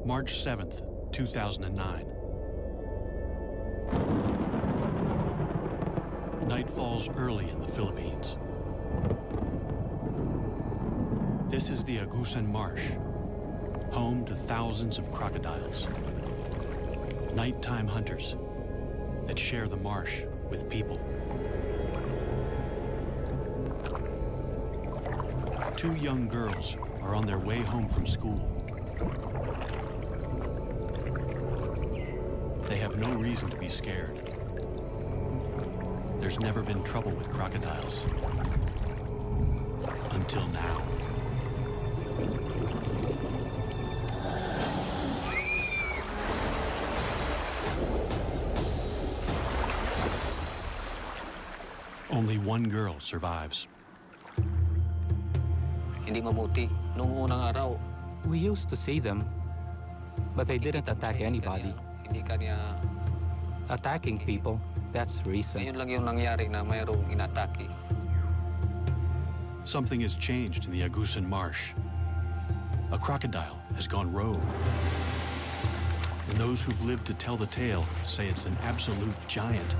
March 7th, 2009. Night falls early in the Philippines. This is the Agusan Marsh, home to thousands of crocodiles. Nighttime hunters that share the marsh with people. Two young girls are on their way home from school. They have no reason to be scared. There's never been trouble with crocodiles. Until now. Only one girl survives. Hindi mabuti. Noong unang araw, we used to see them, but they didn't attack anybody. Hindi kanya. Attacking people, that's recent. Ngayon lang yung nangyari na mayroong inatake. Something has changed in the Agusan Marsh. A crocodile has gone rogue. And those who've lived to tell the tale say it's an absolute giant.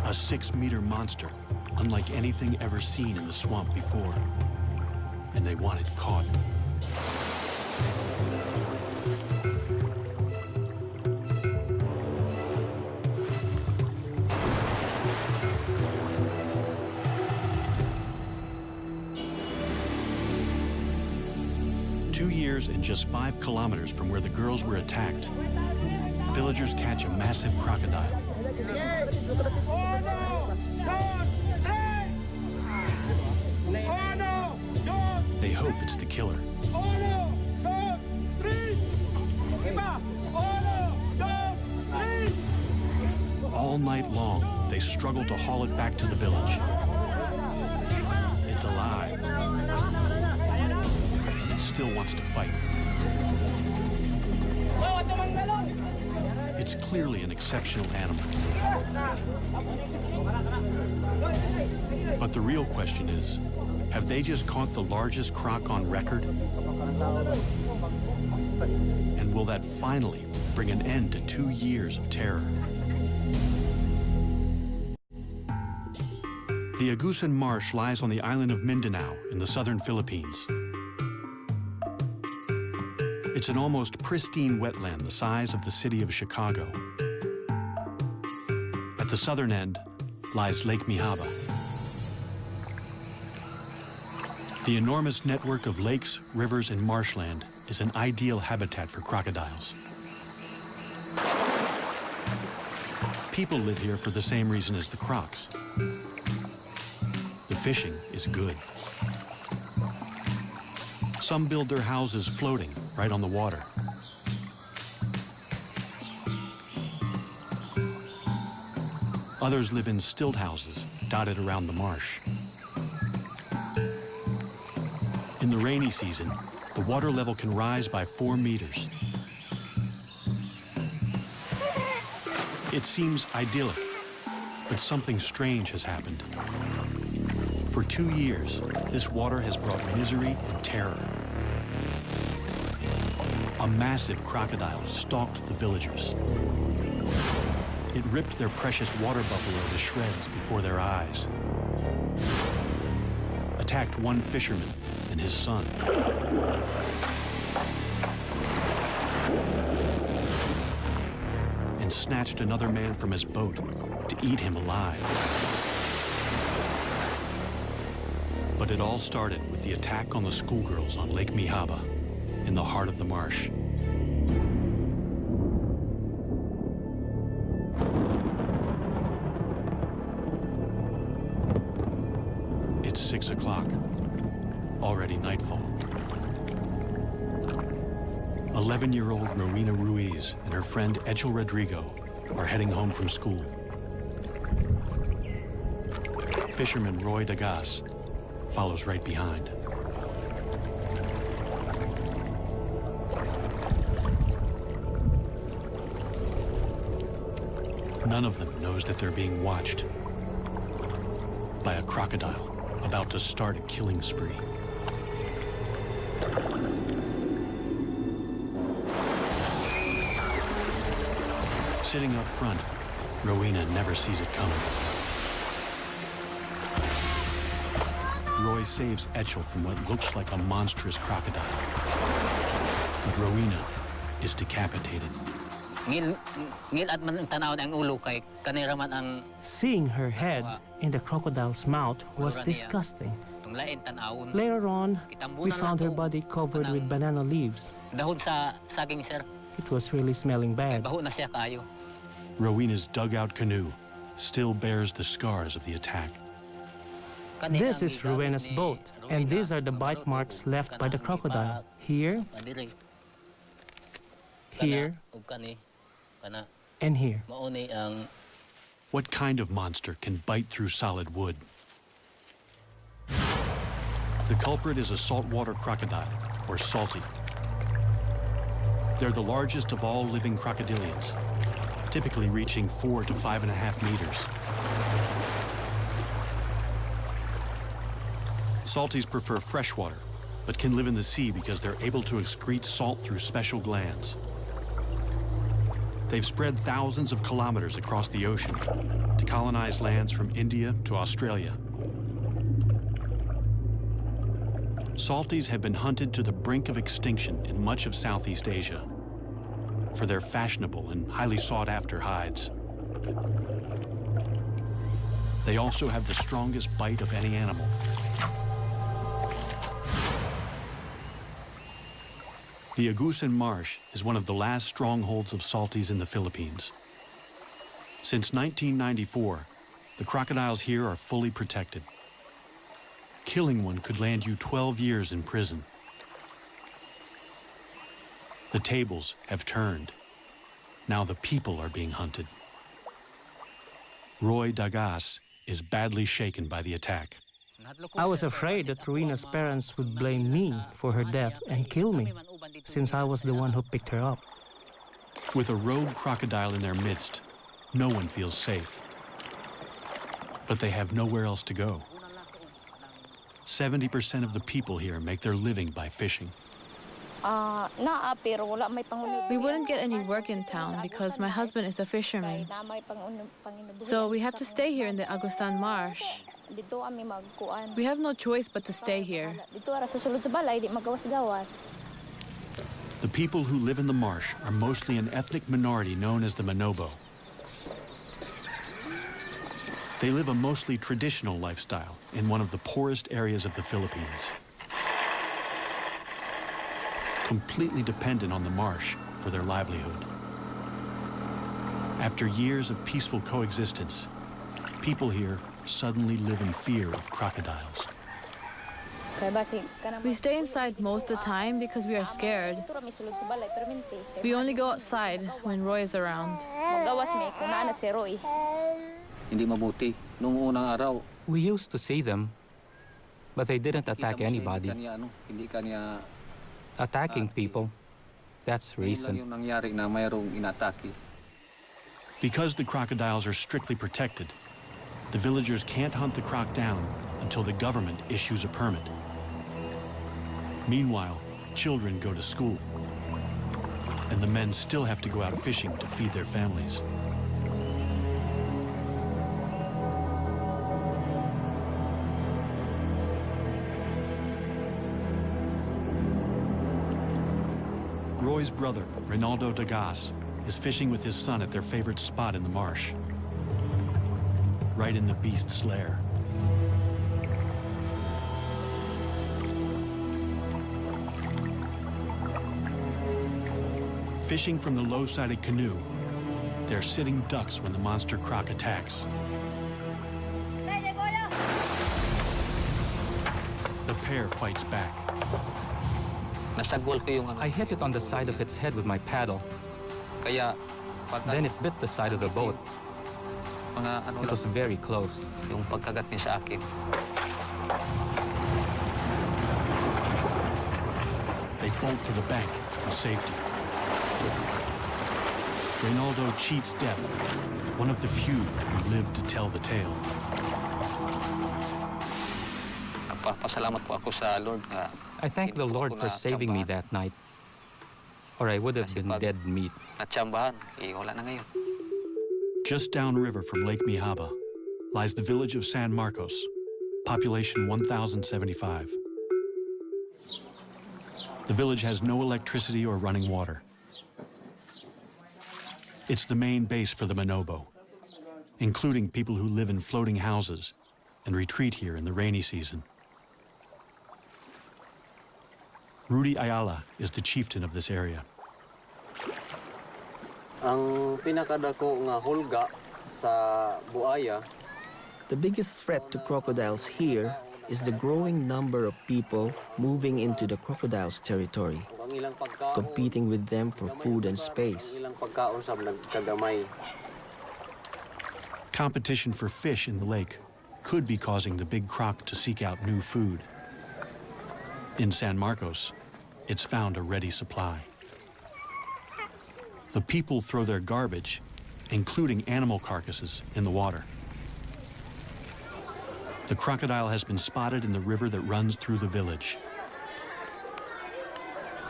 A 6-meter monster, unlike anything ever seen in the swamp before. And they want it caught. And just 5 kilometers from where the girls were attacked, villagers catch a massive crocodile. They hope it's the killer. All night long, they struggle to haul it back to the village. It's alive. Still wants to fight. It's clearly an exceptional animal. But the real question is, have they just caught the largest croc on record? And will that finally bring an end to 2 years of terror? The Agusan Marsh lies on the island of Mindanao in the southern Philippines. It's an almost pristine wetland the size of the city of Chicago. At the southern end lies Lake Mihaba. The enormous network of lakes, rivers, and marshland is an ideal habitat for crocodiles. People live here for the same reason as the crocs. The fishing is good. Some build their houses floating right on the water. Others live in stilt houses dotted around the marsh. In the rainy season, the water level can rise by 4 meters. It seems idyllic, but something strange has happened. For 2 years, this water has brought misery and terror. A massive crocodile stalked the villagers. It ripped their precious water buffalo to shreds before their eyes. attacked one fisherman and his son. And snatched another man from his boat to eat him alive. But it all started with the attack on the schoolgirls on Lake Mihaba, in the heart of the marsh. It's 6 o'clock, already nightfall. 11-year-old Marina Ruiz and her friend Echel Rodrigo are heading home from school. Fisherman Roy Dagas follows right behind. None of them knows that they're being watched by a crocodile about to start a killing spree. Sitting up front, Rowena never sees it coming. Roy saves Echel from what looks like a monstrous crocodile. But Rowena is decapitated. Seeing her head in the crocodile's mouth was disgusting. Later on, we found her body covered with banana leaves. It was really smelling bad. Rowena's dugout canoe still bears the scars of the attack. This is Rowena's boat, and these are the bite marks left by the crocodile. Here, here, and here. What kind of monster can bite through solid wood? The culprit is a saltwater crocodile, or salty. They're the largest of all living crocodilians, typically reaching 4 to 5.5 meters. Salties prefer freshwater, but can live in the sea because they're able to excrete salt through special glands. They've spread thousands of kilometers across the ocean to colonize lands from India to Australia. Salties have been hunted to the brink of extinction in much of Southeast Asia for their fashionable and highly sought-after hides. They also have the strongest bite of any animal. The Agusan Marsh is one of the last strongholds of salties in the Philippines. Since 1994, the crocodiles here are fully protected. Killing one could land you 12 years in prison. The tables have turned. Now the people are being hunted. Roy Dagas is badly shaken by the attack. I was afraid that Rowena's parents would blame me for her death and kill me, since I was the one who picked her up. With a rogue crocodile in their midst, no one feels safe. But they have nowhere else to go. 70% of the people here make their living by fishing. We wouldn't get any work in town because my husband is a fisherman. So we have to stay here in the Agusan Marsh. We have no choice but to stay here. The people who live in the marsh are mostly an ethnic minority known as the Manobo. They live a mostly traditional lifestyle in one of the poorest areas of the Philippines, completely dependent on the marsh for their livelihood. After years of peaceful coexistence, people here suddenly live in fear of crocodiles. We stay inside most of the time because we are scared. We only go outside when Roy is around. We used to see them, but they didn't attack anybody. Attacking people, that's recent. Because the crocodiles are strictly protected, the villagers can't hunt the croc down until the government issues a permit. Meanwhile, children go to school, and the men still have to go out fishing to feed their families. boy's brother, Rinaldo Dagas, is fishing with his son at their favorite spot in the marsh, right in the beast's lair. Fishing from the low-sided canoe, they're sitting ducks when the monster croc attacks. The pair fights back. Nasagwal ko yung ano. I hit it on the side of its head with my paddle. Kaya Then it bit the side of the boat. mga ano It lang, was very close. yung pagkagat niya sa akin. They bolt to the bank for safety. Reynaldo cheats death, one of the few who live to tell the tale. Nagpapasalamat po ako sa Lord nga I thank the Lord for saving me that night, or I would have been dead meat. natsambahan. Wala na ngayon. Just downriver from Lake Mihaba lies the village of San Marcos, population 1,075. The village has no electricity or running water. It's the main base for the Manobo, including people who live in floating houses and retreat here in the rainy season. Rudy Ayala is the chieftain of this area. Ang pinakadako nga hulga sa buaya. The biggest threat to crocodiles here is the growing number of people moving into the crocodiles' territory, Ang ilang pagkaon, competing with them for food and ang space. ilang pagkaon sa nagkagamay. Competition for fish in the lake could be causing the big croc to seek out new food. In San Marcos, it's found a ready supply. The people throw their garbage, including animal carcasses, in the water. The crocodile has been spotted in the river that runs through the village.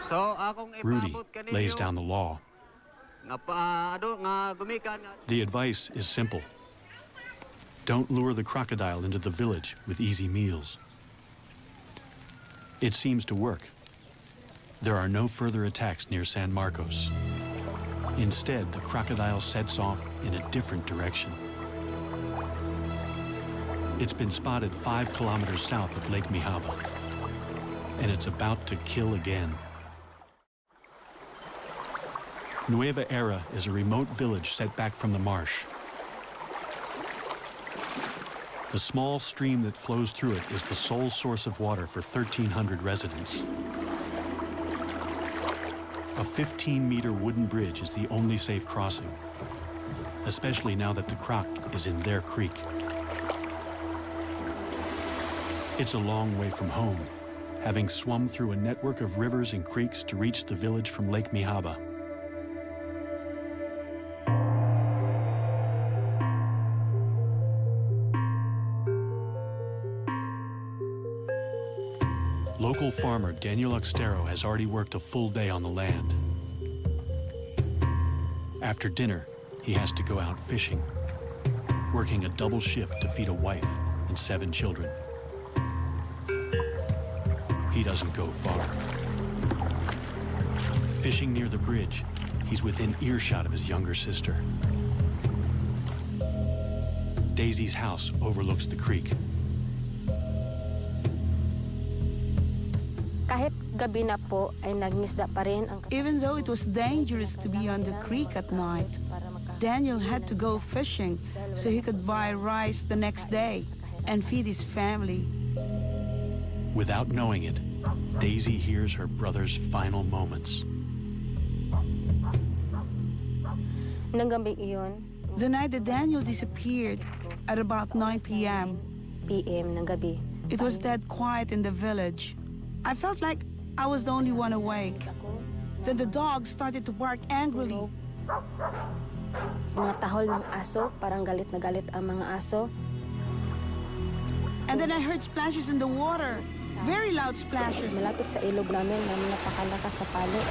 So akong Rudy lays down the law. nga gumikan The advice is simple. Don't lure the crocodile into the village with easy meals. It seems to work. There are no further attacks near San Marcos. Instead, the crocodile sets off in a different direction. It's been spotted 5 kilometers south of Lake Mihaba, and it's about to kill again. Nueva Era is a remote village set back from the marsh. The small stream that flows through it is the sole source of water for 1,300 residents. A 15-meter wooden bridge is the only safe crossing, especially now that the croc is in their creek. It's a long way from home, having swum through a network of rivers and creeks to reach the village from Lake Mihaba. Local farmer Daniel Oxtero has already worked a full day on the land. After dinner, he has to go out fishing, working a double shift to feed a wife and 7 children. He doesn't go far. Fishing near the bridge, he's within earshot of his younger sister. Daisy's house overlooks the creek. Kahit gabi na po ay nagngisda pa rin ang Even though it was dangerous to be on the creek at night, Daniel had to go fishing so he could buy rice the next day and feed his family. Without knowing it, Daisy hears her brother's final moments. Nang gabing iyon, The night that Daniel disappeared at about 9 p.m., PM ng gabi. it was dead quiet in the village. I felt like I was the only one awake. Then the dogs started to bark angrily. Mga tahol ng aso, parang galit na galit ang mga aso. And then I heard splashes in the water, very loud splashes. Malapit sa ilog namin na napakalakas na palo.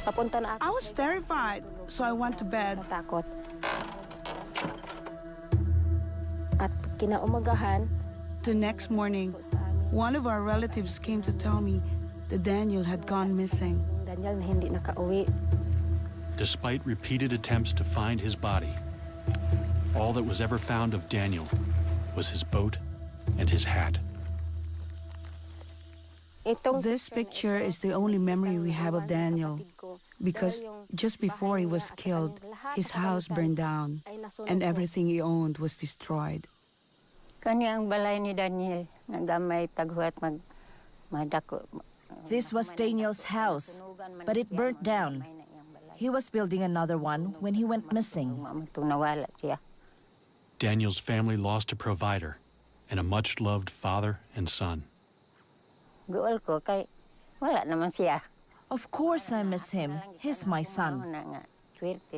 Papunta na ako. I was terrified, so I went to bed. Natakot. At kinaumagahan, The next morning, sa amin One of our relatives came to tell me that Daniel had gone missing. Daniel na hindi nakauwi. Despite repeated attempts to find his body, all that was ever found of Daniel was his boat and his hat. This picture is the only memory we have of Daniel, because just before he was killed, his house burned down and everything he owned was destroyed. Kanyang balay ni Daniel, nagamay paghuat madako. This was Daniel's house, but it burnt down. He was building another one when he went missing. Daniel's family lost a provider and a much-loved father and son. Guol ko kay wala naman siya. Of course I miss him. He's my son.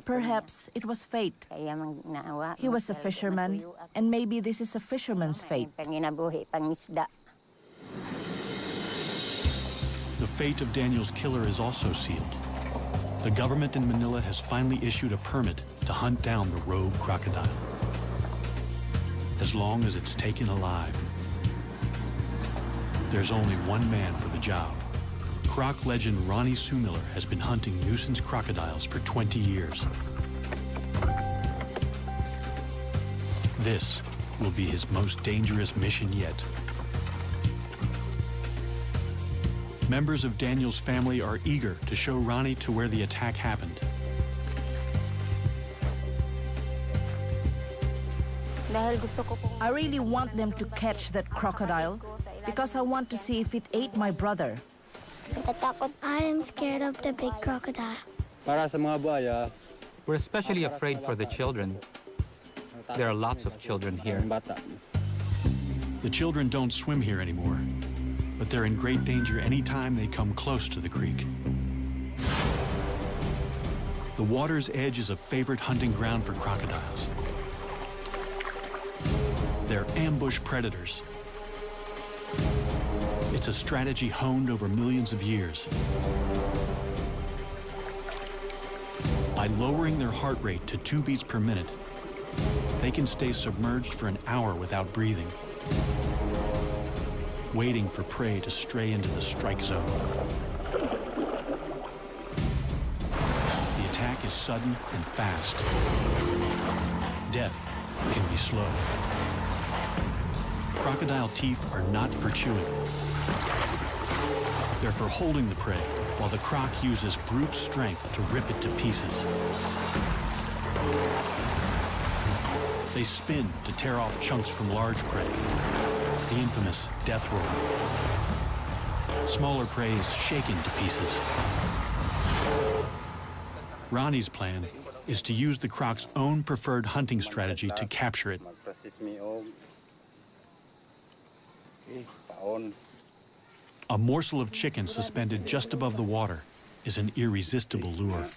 Perhaps it was fate. He was a fisherman, and maybe this is a fisherman's fate. The fate of Daniel's killer is also sealed. The government in Manila has finally issued a permit to hunt down the rogue crocodile, as long as it's taken alive. There's only one man for the job. Croc legend Ronnie Sumiller has been hunting nuisance crocodiles for 20 years. This will be his most dangerous mission yet. Members of Daniel's family are eager to show Ronnie to where the attack happened. I really want them to catch that crocodile because I want to see if it ate my brother. I am scared of the big crocodile. Para sa mga buhaya, We're especially afraid for the children. There are lots of children here. The children don't swim here anymore, but they're in great danger anytime they come close to the creek. The water's edge is a favorite hunting ground for crocodiles. They're ambush predators. It's a strategy honed over millions of years. By lowering their heart rate to 2 beats per minute, they can stay submerged for an hour without breathing, waiting for prey to stray into the strike zone. The attack is sudden and fast. Death can be slow. Crocodile teeth are not for chewing. They're for holding the prey, while the croc uses brute strength to rip it to pieces. They spin to tear off chunks from large prey, the infamous death roll. Smaller prey is shaken to pieces. Ronnie's plan is to use the croc's own preferred hunting strategy to capture it. A morsel of chicken suspended just above the water is an irresistible lure.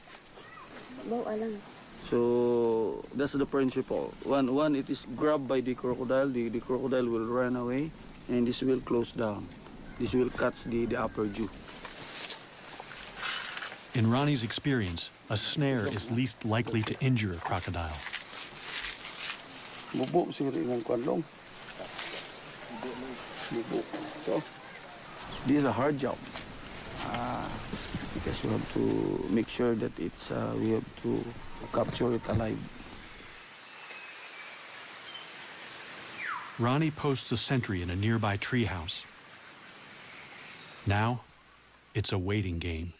So that's the principle. One, it is grabbed by the crocodile. The crocodile will run away, and this will close down. This will catch the upper jaw. In Ronnie's experience, a snare is least likely to injure a crocodile. So, this is a hard job because we have to make sure that we have to capture it alive. Ronnie posts a sentry in a nearby treehouse. Now, it's a waiting game.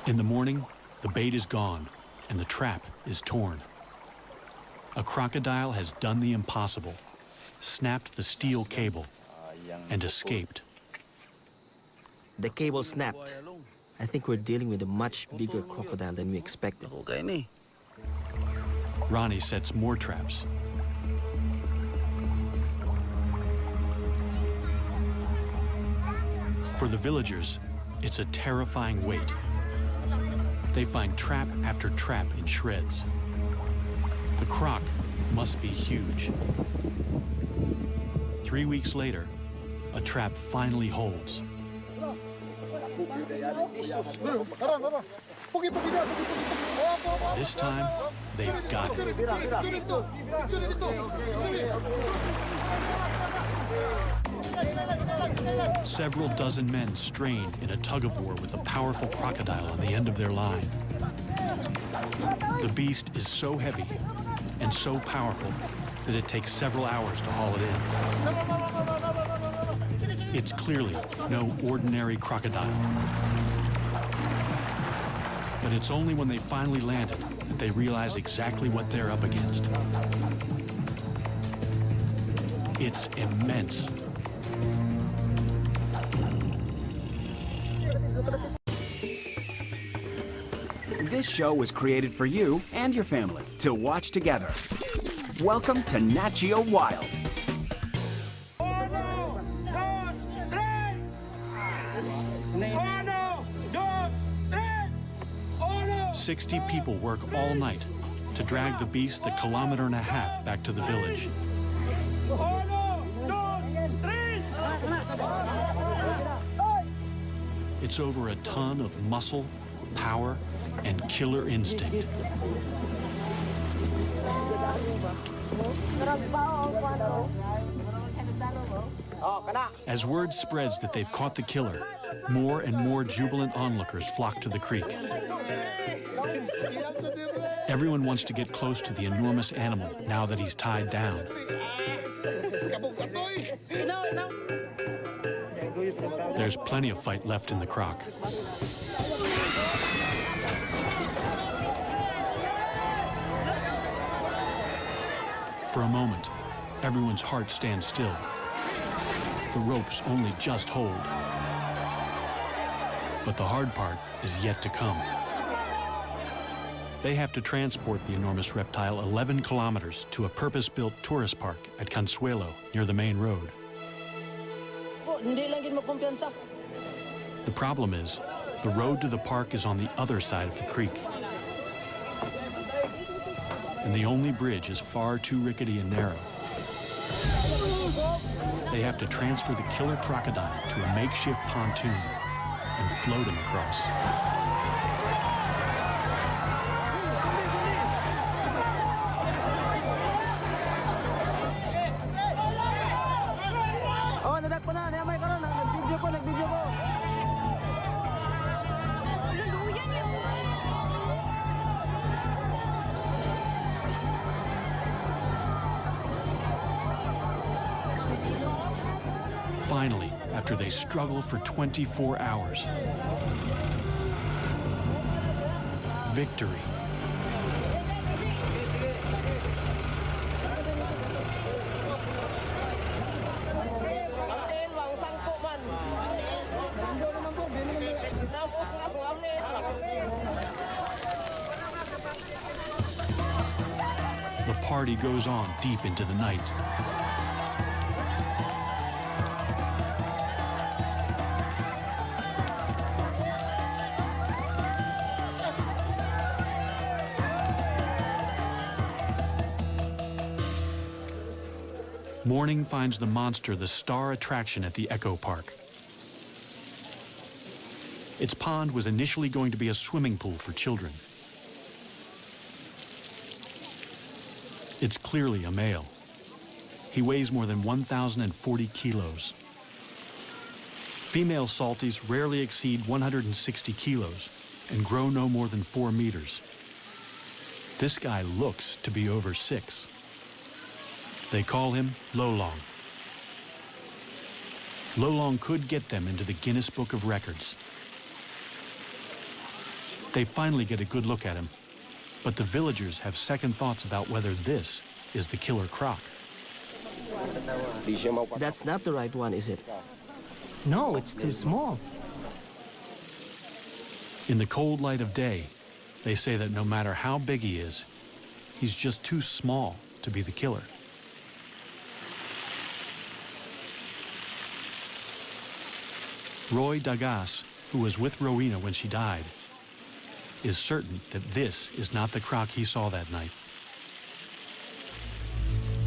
In the morning, the bait is gone and the trap is torn. A crocodile has done the impossible, snapped the steel cable, and escaped. The cable snapped. I think we're dealing with a much bigger crocodile than we expected. Ronnie sets more traps. For the villagers, it's a terrifying wait. They find trap after trap in shreds. The croc must be huge. 3 weeks later, a trap finally holds. This time, they've got it. Several dozen men strain in a tug-of-war with a powerful crocodile on the end of their line. The beast is so heavy and so powerful that it takes several hours to haul it in. It's clearly no ordinary crocodile. But it's only when they finally landed that they realize exactly what they're up against. It's immense. This show was created for you and your family to watch together. Welcome to Nat Geo Wild. 60 people work all night to drag the beast a kilometer and a half back to the village. It's over a ton of muscle, power, and killer instinct. As word spreads that they've caught the killer, more and more jubilant onlookers flock to the creek. Everyone wants to get close to the enormous animal now that he's tied down. There's plenty of fight left in the croc. For a moment, everyone's heart stands still. The ropes only just hold. But the hard part is yet to come. They have to transport the enormous reptile 11 kilometers to a purpose-built tourist park at Consuelo, near the main road. The problem is, the road to the park is on the other side of the creek. And the only bridge is far too rickety and narrow. They have to transfer the killer crocodile to a makeshift pontoon and float him across. Finally, after they struggle for 24 hours, victory. The party goes on deep into the night. Morning finds the monster the star attraction at the Echo Park. Its pond was initially going to be a swimming pool for children. It's clearly a male. He weighs more than 1,040 kilos. Female salties rarely exceed 160 kilos and grow no more than 4 meters. This guy looks to be over 6. They call him Lolong. Lolong could get them into the Guinness Book of Records. They finally get a good look at him, but the villagers have second thoughts about whether this is the killer croc. That's not the right one, is it? No, it's too small. In the cold light of day, they say that no matter how big he is, he's just too small to be the killer. Roy Dagas, who was with Rowena when she died, is certain that this is not the croc he saw that night.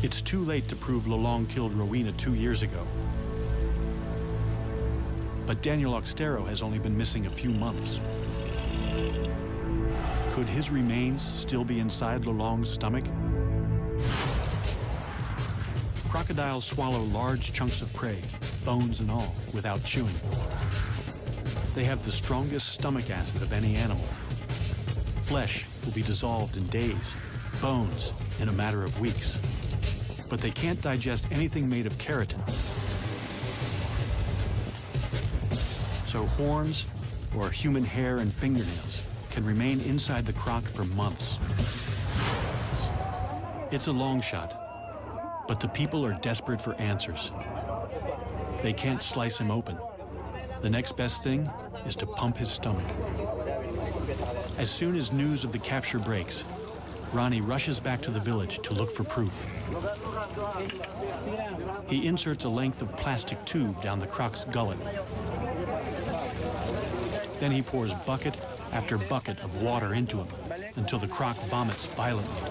It's too late to prove Lolong killed Rowena 2 years ago. But Daniel Oxtero has only been missing a few months. Could his remains still be inside Lolong's stomach? Crocodiles swallow large chunks of prey, bones and all, without chewing. They have the strongest stomach acid of any animal. Flesh will be dissolved in days, bones in a matter of weeks. But they can't digest anything made of keratin. So horns or human hair and fingernails can remain inside the croc for months. It's a long shot, but the people are desperate for answers. They can't slice him open. The next best thing is to pump his stomach. As soon as news of the capture breaks, Ronnie rushes back to the village to look for proof. He inserts a length of plastic tube down the croc's gullet. Then he pours bucket after bucket of water into him until the croc vomits violently.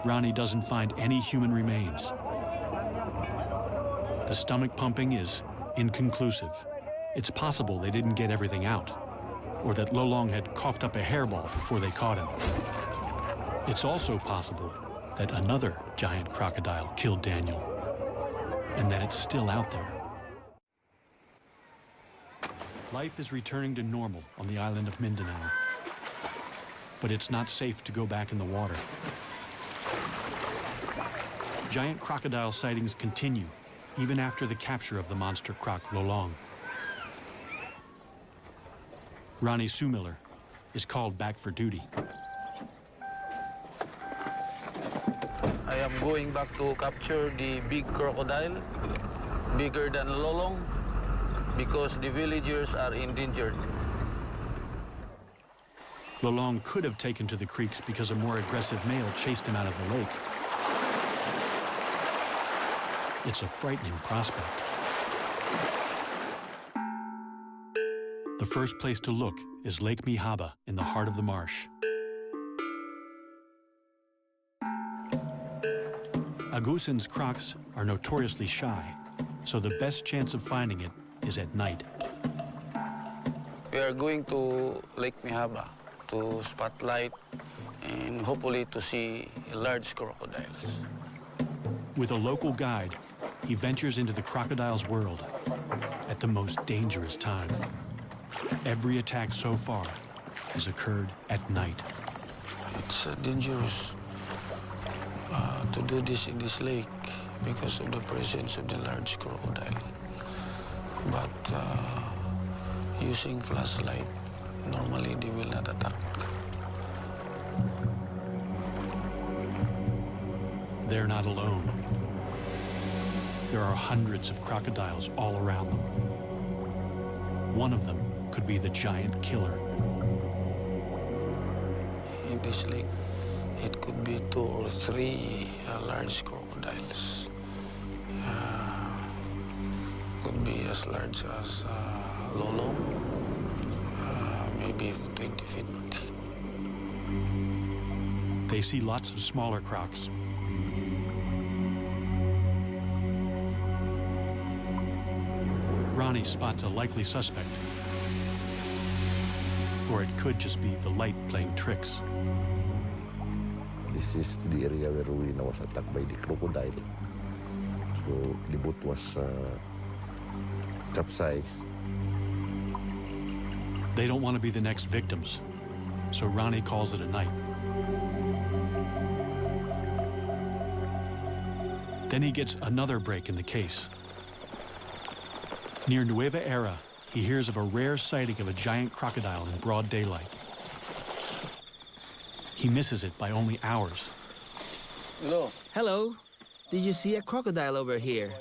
Ronnie doesn't find any human remains. The stomach pumping is inconclusive. It's possible they didn't get everything out, or that Lolong had coughed up a hairball before they caught him. It's also possible that another giant crocodile killed Daniel, and that it's still out there. Life is returning to normal on the island of Mindanao, but it's not safe to go back in the water. Giant crocodile sightings continue even after the capture of the monster croc Lolong. Ronnie Sumiller is called back for duty. I am going back to capture the big crocodile, bigger than Lolong, because the villagers are endangered. Lolong could have taken to the creeks because a more aggressive male chased him out of the lake. It's a frightening prospect. The first place to look is Lake Mihaba in the heart of the marsh. Agusan's crocs are notoriously shy, so the best chance of finding it is at night. We are going to Lake Mihaba to spotlight and hopefully to see large crocodiles. With a local guide, he ventures into the crocodile's world at the most dangerous time. Every attack so far has occurred at night. It's dangerous to do this in this lake because of the presence of the large crocodile. But using flashlight, normally they will not attack. They're not alone. There are hundreds of crocodiles all around them. One of them could be the giant killer. In this lake, it could be 2 or 3 large crocodiles. Could be as large as Lolong, maybe 20 feet. They see lots of smaller crocs. Ronnie spots a likely suspect. Or it could just be the light playing tricks. This is the area where Rowena was attacked by the crocodile. So the boat was capsized. They don't want to be the next victims, so Ronnie calls it a night. Then he gets another break in the case. Near Nueva Era, he hears of a rare sighting of a giant crocodile in broad daylight. He misses it by only hours. Hello. Hello. Did you see a crocodile over here?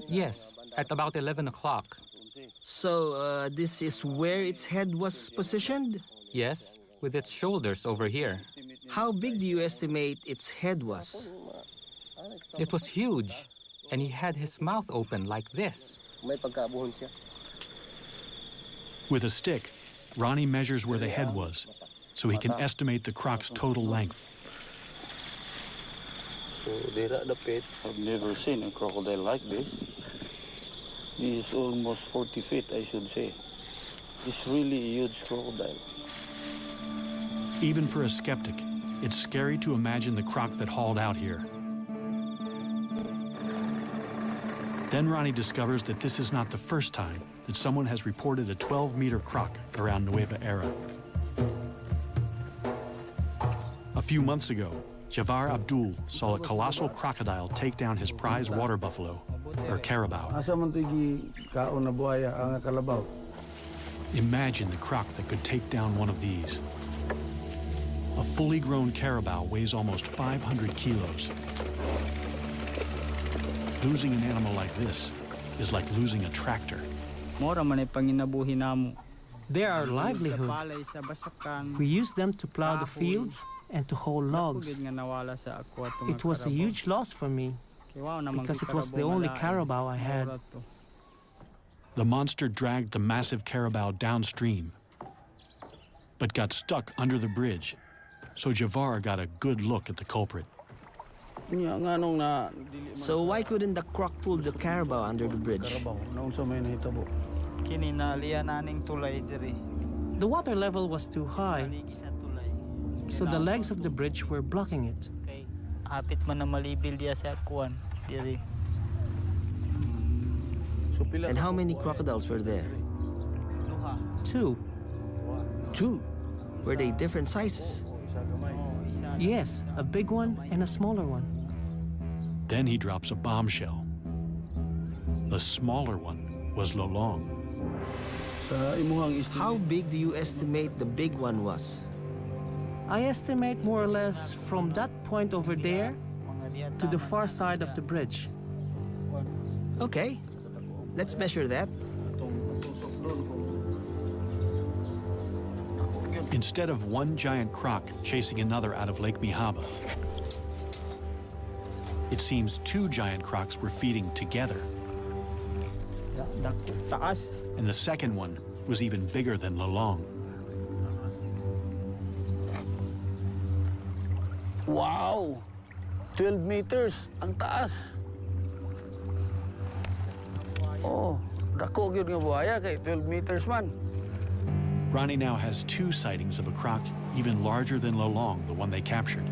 Yes, at about 11 o'clock. So, this is where its head was positioned? Yes, with its shoulders over here. How big do you estimate its head was? It was huge, and he had his mouth open like this. With a stick, Ronnie measures where the head was so he can estimate the croc's total length. So the pit. I've never seen a crocodile like this. This is almost 40 feet, I should say. It's really a huge crocodile. Even for a skeptic, it's scary to imagine the croc that hauled out here. Then Ronnie discovers that this is not the first time that someone has reported a 12-meter croc around Nueva Era. A few months ago, Javar Abdul saw a colossal crocodile take down his prize water buffalo, or carabao. Imagine the croc that could take down one of these. A fully grown carabao weighs almost 500 kilos. Losing an animal like this is like losing a tractor. They're our livelihood. We use them to plow the fields and to haul logs. It was a huge loss for me because it was the only carabao I had. The monster dragged the massive carabao downstream, but got stuck under the bridge, so Javar got a good look at the culprit. So why couldn't the croc pull the carabao under the bridge? The water level was too high, so the legs of the bridge were blocking it. And how many crocodiles were there? 2. 2? Were they different sizes? Yes, a big one and a smaller one. Then he drops a bombshell. The smaller one was Lolong. How big do you estimate the big one was? I estimate more or less from that point over there to the far side of the bridge. Okay, let's measure that. Instead of one giant croc chasing another out of Lake Mihaba, it seems 2 giant crocs were feeding together. And the second one was even bigger than Lolong. Wow! 12 meters, ang taas. Oh, dako gyud nga buhaya kay 12 meters man. Ronnie now has 2 sightings of a croc even larger than Lolong, the one they captured.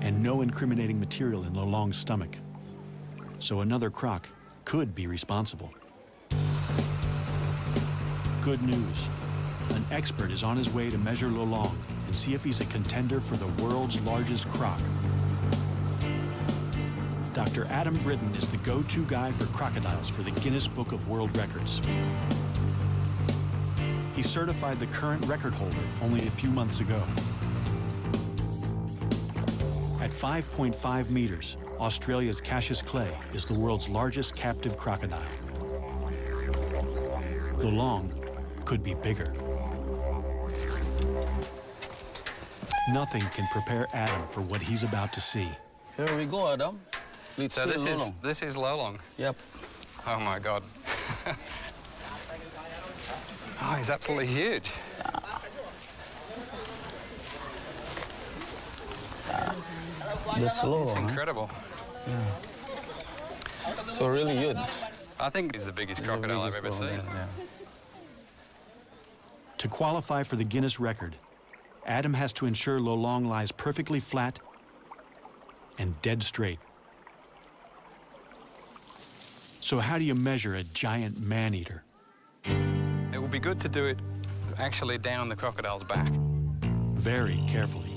And no incriminating material in Lolong's stomach. So another croc could be responsible. Good news. An expert is on his way to measure Lolong and see if he's a contender for the world's largest croc. Dr. Adam Britton is the go-to guy for crocodiles for the Guinness Book of World Records. He certified the current record holder only a few months ago. At 5.5 meters, Australia's Cassius Clay is the world's largest captive crocodile. Lolong could be bigger. Nothing can prepare Adam for what he's about to see. Here we go, Adam. Let's So see Lolong. this is Lolong. Yep. Oh my God. Oh, he's absolutely huge. That's Lolong. It's incredible. Yeah. So really huge. I think he's the biggest crocodile I've ever seen. Yeah. To qualify for the Guinness record, Adam has to ensure Lolong lies perfectly flat and dead straight. So how do you measure a giant man-eater? It would be good to do it actually down the crocodile's back. Very carefully.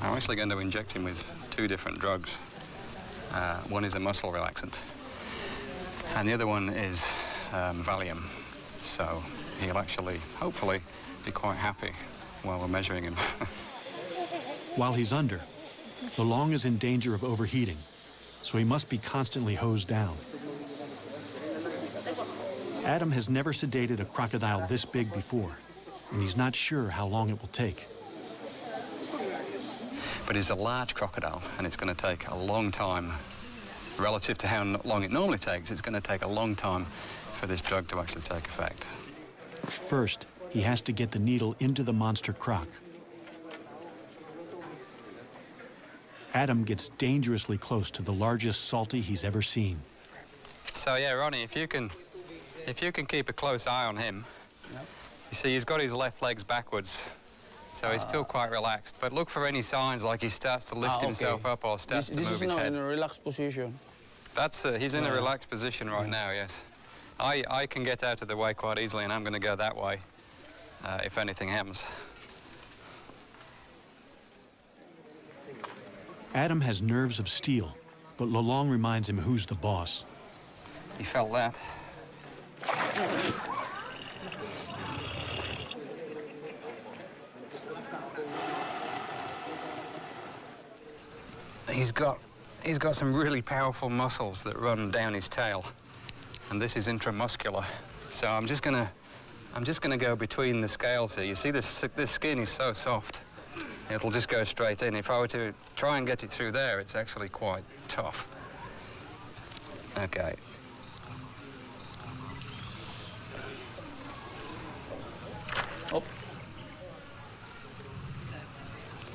I'm actually going to inject him with 2 different drugs. One is a muscle relaxant, and the other one is Valium. So he'll actually, hopefully, be quite happy while we're measuring him. While he's under, Lolong is in danger of overheating, so he must be constantly hosed down. Adam has never sedated a crocodile this big before, and he's not sure how long it will take. But it's a large crocodile, and it's going to take a long time. Relative to how long it normally takes, it's going to take a long time for this drug to actually take effect. First, he has to get the needle into the monster croc. Adam gets dangerously close to the largest salty he's ever seen. So yeah, Ronnie, if you can keep a close eye on him, you see he's got his left legs backwards, so he's still quite relaxed. But look for any signs like he starts to lift himself up or starts to move his head. This is in a relaxed position. That's he's in a relaxed position right now. Yes, I can get out of the way quite easily, and I'm going to go that way if anything happens. Adam has nerves of steel, but Lolong reminds him who's the boss. He felt that. He's got some really powerful muscles that run down his tail, and this is intramuscular. So I'm just gonna go between the scales here. You see this skin is so soft. It'll just go straight in. If I were to try and get it through there, it's actually quite tough. Okay. Up.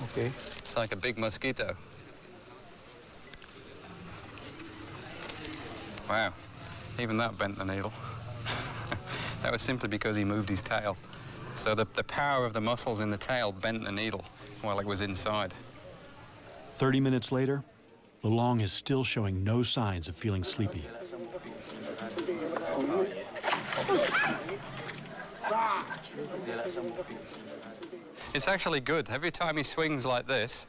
Okay. It's like a big mosquito. Wow, even that bent the needle. That was simply because he moved his tail. So the power of the muscles in the tail bent the needle while it was inside. 30 minutes later, Lolong is still showing no signs of feeling sleepy. It's actually good. Every time he swings like this,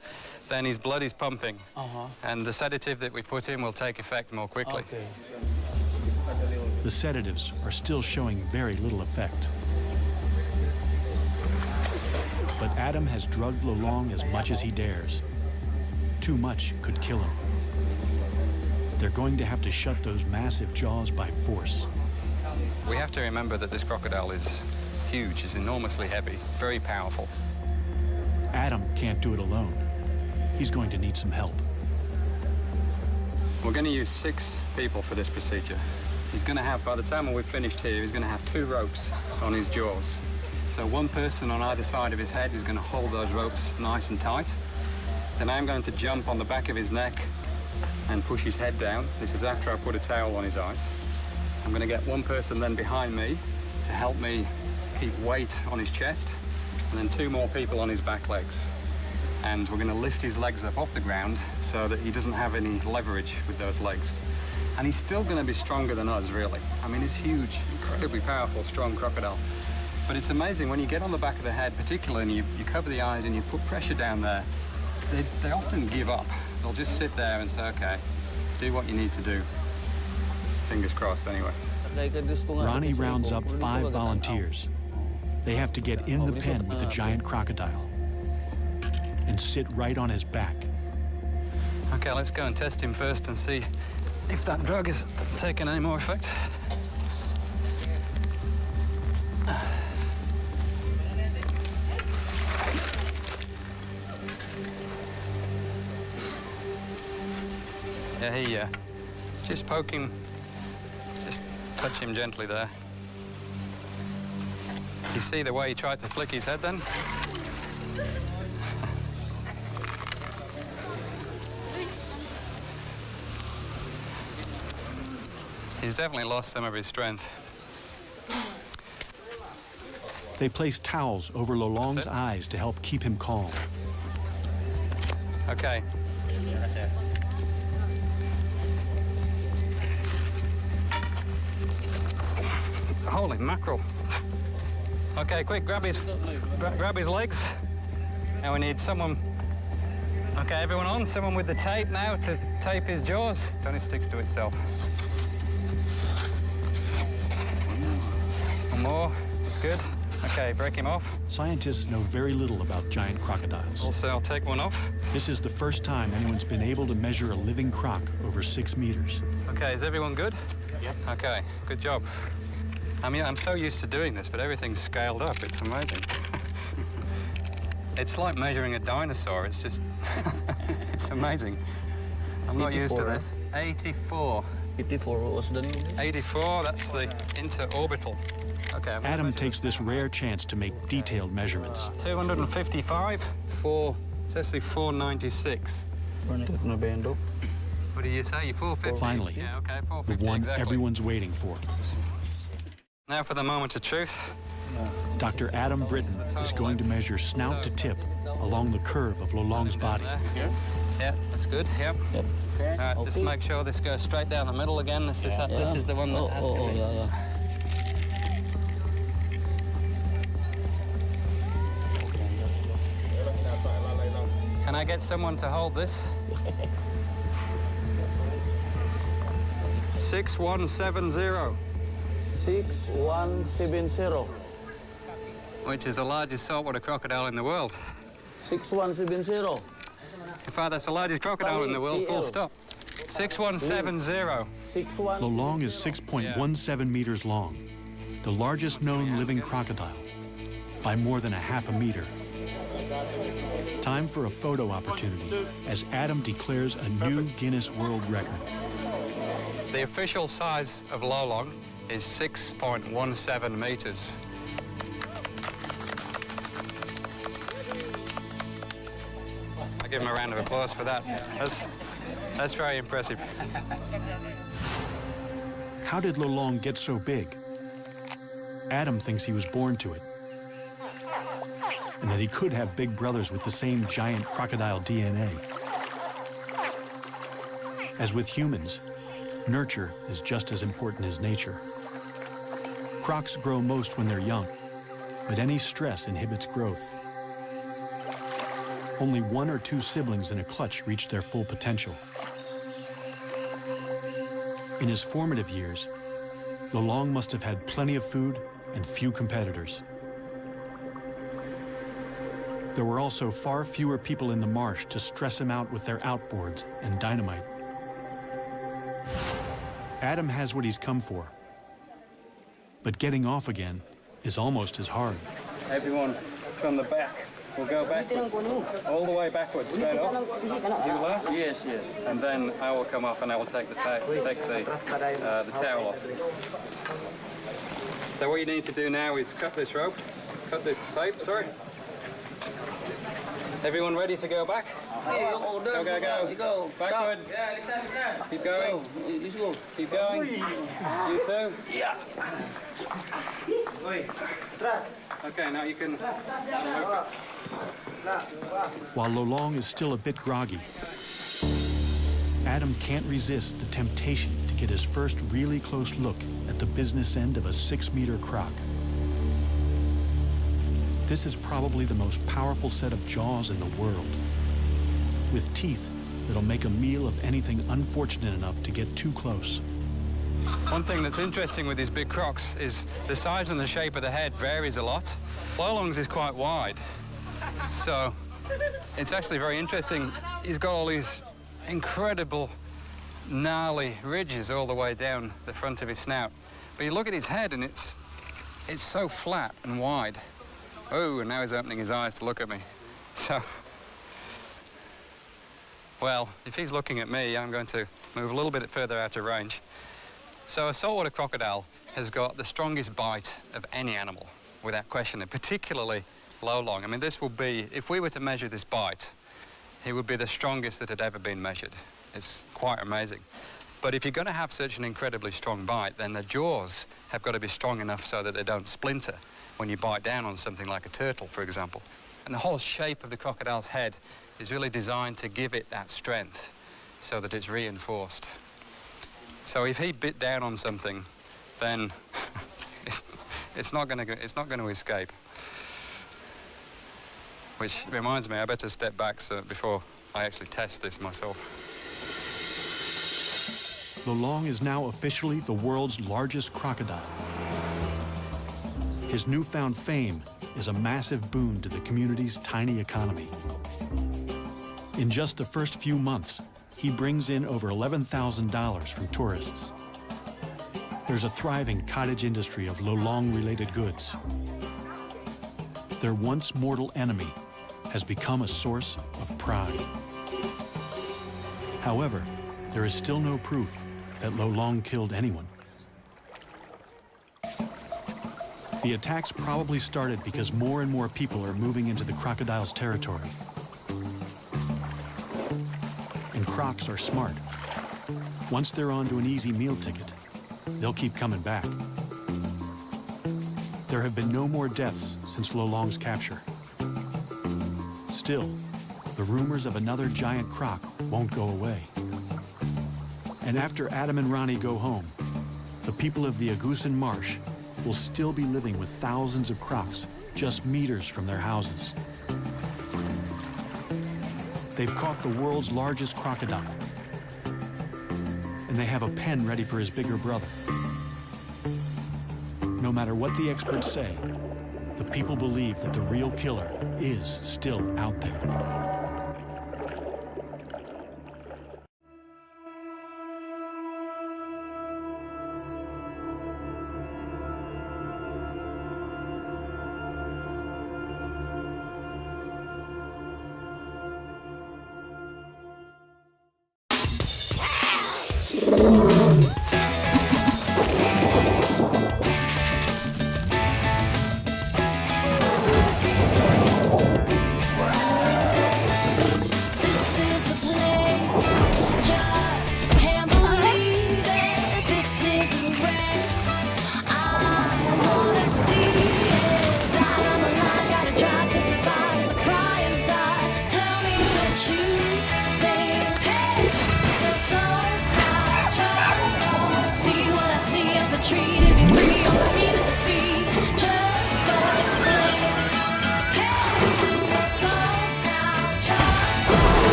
then his blood is pumping. And the sedative that we put in will take effect more quickly. Okay. The sedatives are still showing very little effect. But Adam has drugged Lolong as much as he dares. Too much could kill him. They're going to have to shut those massive jaws by force. We have to remember that this crocodile is huge, is enormously heavy, very powerful. Adam can't do it alone. He's going to need some help. We're going to use 6 people for this procedure. He's going to have, by the time we're finished here, he's going to have 2 ropes on his jaws. So one person on either side of his head is going to hold those ropes nice and tight. Then I'm going to jump on the back of his neck and push his head down. This is after I put a towel on his eyes. I'm going to get one person then behind me to help me keep weight on his chest, and then 2 more people on his back legs. And we're going to lift his legs up off the ground so that he doesn't have any leverage with those legs. And he's still going to be stronger than us, really. I mean, he's huge, incredibly powerful, strong crocodile. But it's amazing when you get on the back of the head, particularly, and you cover the eyes and you put pressure down there, they often give up. They'll just sit there and say, okay, do what you need to do. Fingers crossed, anyway. Ronnie rounds up 5 volunteers. They have to get in the pen with the giant crocodile and sit right on his back. Okay, let's go and test him first and see if that drug is taking any more effect. Yeah, just poke him, just touch him gently there. You see the way he tried to flick his head then? He's definitely lost some of his strength. They place towels over Lolong's eyes to help keep him calm. Okay. Holy mackerel. Okay, quick, grab his legs. Now we need someone. Okay, everyone on, someone with the tape now to tape his jaws. Then it sticks to itself. One more, that's good. Okay, break him off. Scientists know very little about giant crocodiles. Also, I'll take one off. This is the first time anyone's been able to measure a living croc over 6 meters. Okay, is everyone good? Yep. Okay, good job. I mean, I'm so used to doing this, but everything's scaled up. It's amazing. It's like measuring a dinosaur. It's just, it's amazing. I'm not used to this. 84. 84, that's the interorbital. Okay. Adam takes this rare chance to make detailed measurements. 255, it's actually 496. What do you say? 450? Finally, yeah, okay, 450, the one exactly. everyone's waiting for. Now for the moment of truth. Dr. Adam Britton is going to measure snout to tip along the curve of Lolong's body. Yeah, that's good, yep. All right, just make sure this goes straight down the middle again. This is the one that has to be. Can I get someone to hold this? 6170. 6170. Which is the largest saltwater crocodile in the world. 6170. In fact, that's the largest crocodile in the world, full stop. 6170. Lolong is 6.17 meters long, the largest known living crocodile, by more than a half a meter. Time for a photo opportunity as Adam declares a new Guinness World Record. The official size of Lolong is 6.17 meters. I'll give him a round of applause for that. That's very impressive. How did Lolong get so big? Adam thinks he was born to it, and that he could have big brothers with the same giant crocodile DNA. As with humans, nurture is just as important as nature. Crocs grow most when they're young, but any stress inhibits growth. Only 1 or 2 siblings in a clutch reach their full potential. In his formative years, Lolong must have had plenty of food and few competitors. There were also far fewer people in the marsh to stress him out with their outboards and dynamite. Adam has what he's come for, but getting off again is almost as hard. Everyone from the back. We'll go backwards, all the way backwards, straight up. You last? Yes. And then I will come off and I will take the towel off. So what you need to do now is cut this rope, cut this tape, sorry. Everyone ready to go back? Go. Backwards. Keep going. Let's go. Keep going. You too. Yeah. Okay, now you can... While Lolong is still a bit groggy, Adam can't resist the temptation to get his first really close look at the business end of a 6-meter croc. This is probably the most powerful set of jaws in the world, with teeth that'll make a meal of anything unfortunate enough to get too close. One thing that's interesting with these big crocs is the size and the shape of the head varies a lot. Lolong's is quite wide, so it's actually very interesting. He's got all these incredible gnarly ridges all the way down the front of his snout. But you look at his head and it's so flat and wide. Oh, and now he's opening his eyes to look at me. So, well, if he's looking at me, I'm going to move a little bit further out of range. So a saltwater crocodile has got the strongest bite of any animal, without question, and particularly Lolong. I mean, this will be, if we were to measure this bite, he would be the strongest that had ever been measured. It's quite amazing. But if you're going to have such an incredibly strong bite, then the jaws have got to be strong enough so that they don't splinter when you bite down on something like a turtle, for example. And the whole shape of the crocodile's head is really designed to give it that strength so that it's reinforced. So if he bit down on something, then it's not going to escape. Which reminds me, I better step back before I actually test this myself. Lolong is now officially the world's largest crocodile. His newfound fame is a massive boon to the community's tiny economy. In just the first few months, he brings in over $11,000 from tourists. There's a thriving cottage industry of Lolong-related goods. Their once mortal enemy has become a source of pride. However, there is still no proof that Lo Long killed anyone. The attacks probably started because more and more people are moving into the crocodile's territory. And crocs are smart. Once they're onto an easy meal ticket, they'll keep coming back. There have been no more deaths since Lo Long's capture. Still, the rumors of another giant croc won't go away. And after Adam and Ronnie go home, the people of the Agusan Marsh will still be living with thousands of crocs just meters from their houses. They've caught the world's largest crocodile, and they have a pen ready for his bigger brother. No matter what the experts say, the people believe that the real killer is still out there.